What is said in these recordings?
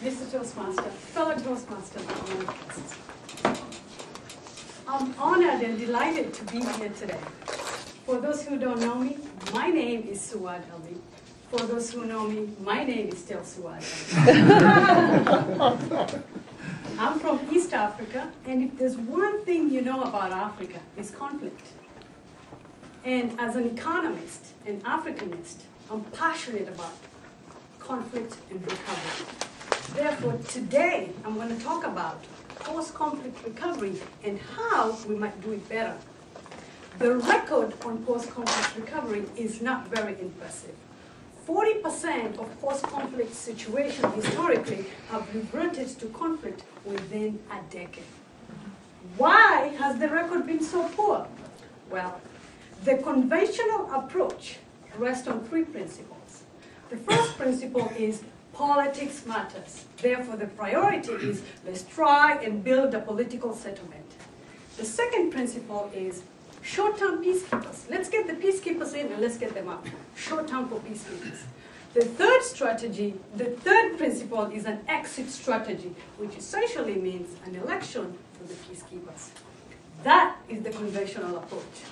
Mr. Toastmaster, fellow Toastmaster, I'm honored and delighted to be here today. For those who don't know me, my name is Suad. For those who know me, my name is still Suad. I'm from East Africa, and if there's one thing you know about Africa, it's conflict. And as an economist and Africanist, I'm passionate about conflict and recovery. Therefore, today, I'm going to talk about post-conflict recovery and how we might do it better. The record on post-conflict recovery is not very impressive. 40% of post-conflict situations historically have reverted to conflict within a decade. Why has the record been so poor? Well, the conventional approach rests on three principles. The first principle is politics matters. Therefore, the priority is let's try and build a political settlement. The second principle is short-term peacekeepers. Let's get the peacekeepers in and let's get them out. Short-term for peacekeepers. The third principle is an exit strategy, which essentially means an election for the peacekeepers. That is the conventional approach.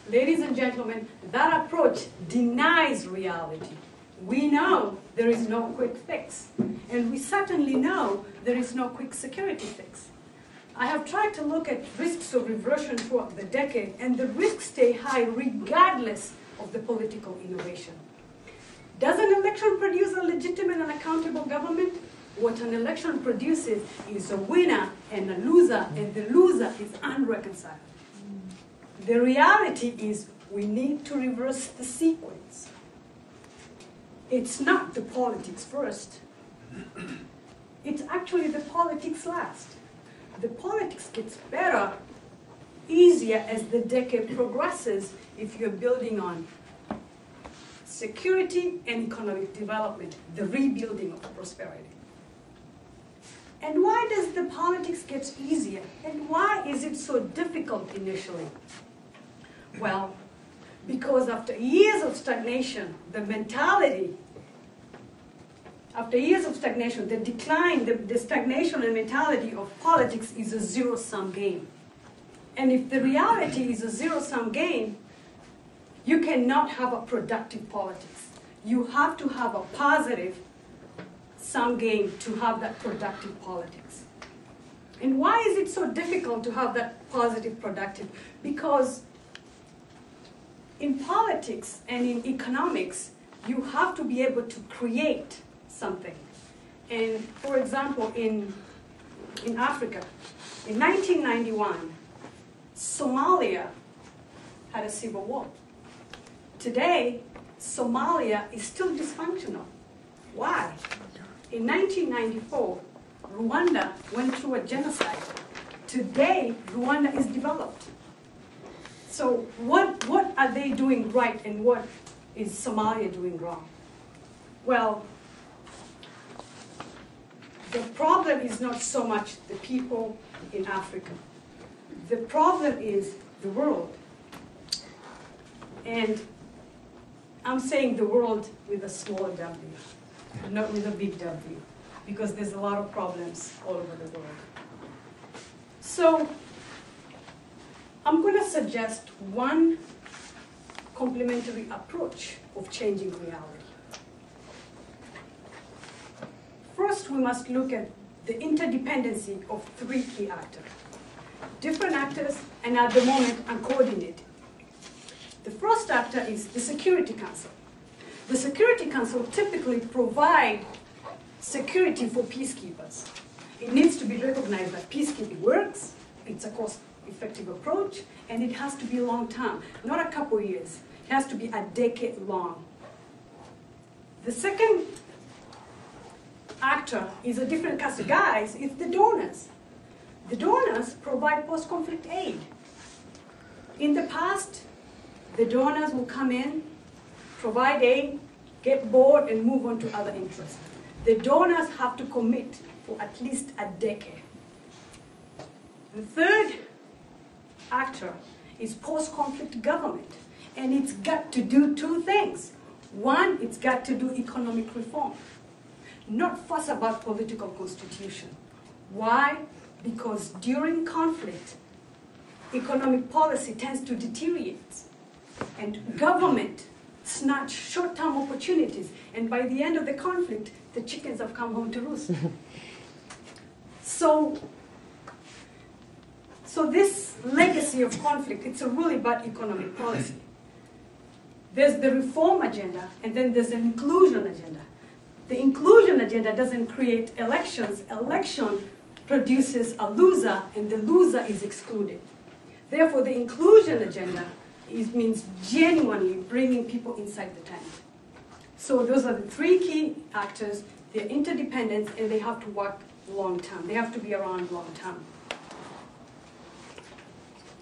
Ladies and gentlemen, that approach denies reality. We know there is no quick fix, and we certainly know there is no quick security fix. I have tried to look at risks of reversion throughout the decade, and the risks stay high regardless of the political innovation. Does an election produce a legitimate and accountable government? What an election produces is a winner and a loser, and the loser is unreconciled. The reality is we need to reverse the sequence. It's not the politics first. It's actually the politics last. The politics gets better, easier as the decade progresses if you're building on security and economic development, the rebuilding of prosperity. And why does the politics get easier? And why is it so difficult initially? Well, because after years of stagnation, the mentality, after years of stagnation, the decline, the stagnation and mentality of politics is a zero-sum game. And if the reality is a zero-sum game, you cannot have a productive politics. You have to have a positive sum game to have that productive politics. And why is it so difficult to have that positive productive? Because in politics and in economics, you have to be able to create something. And for example, in Africa, in 1991, Somalia had a civil war. Today, Somalia is still dysfunctional. Why? In 1994, Rwanda went through a genocide. Today, Rwanda is developed. So what are they doing right and what is Somalia doing wrong? Well, the problem is not so much the people in Africa. The problem is the world. And I'm saying the world with a small W, not with a big W, because there's a lot of problems all over the world. So I'm going to suggest one complementary approach of changing reality. First, we must look at the interdependency of three key actors. Different actors, and at the moment, uncoordinated. The first actor is the Security Council. The Security Council typically provides security for peacekeepers. It needs to be recognized that peacekeeping works, it's a cost-effective approach, and it has to be long-term, not a couple years. It has to be a decade long. The second actor is a different cast of guys, it's the donors. The donors provide post-conflict aid. In the past, the donors will come in, provide aid, get bored, and move on to other interests. The donors have to commit for at least a decade. The third actor is post-conflict government, and it's got to do two things. One, it's got to do economic reform. not fuss about political constitution. Why? Because during conflict, economic policy tends to deteriorate, and government snatch short-term opportunities, and by the end of the conflict, the chickens have come home to roost. So this legacy of conflict, it's a really bad economic policy. There's the reform agenda, and then there's an inclusion agenda. The inclusion agenda doesn't create elections. Election produces a loser, and the loser is excluded. Therefore, the inclusion agenda means genuinely bringing people inside the tent. So those are the three key actors. They're interdependent, and they have to work long term. They have to be around long term.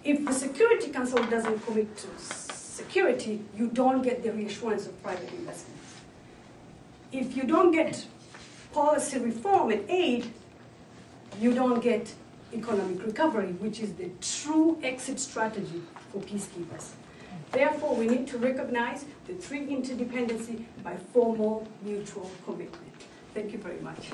If the Security Council doesn't commit to security, you don't get the reassurance of private investments. If you don't get policy reform and aid, you don't get economic recovery, which is the true exit strategy for peacekeepers. Therefore, we need to recognize the three interdependency by formal mutual commitment. Thank you very much.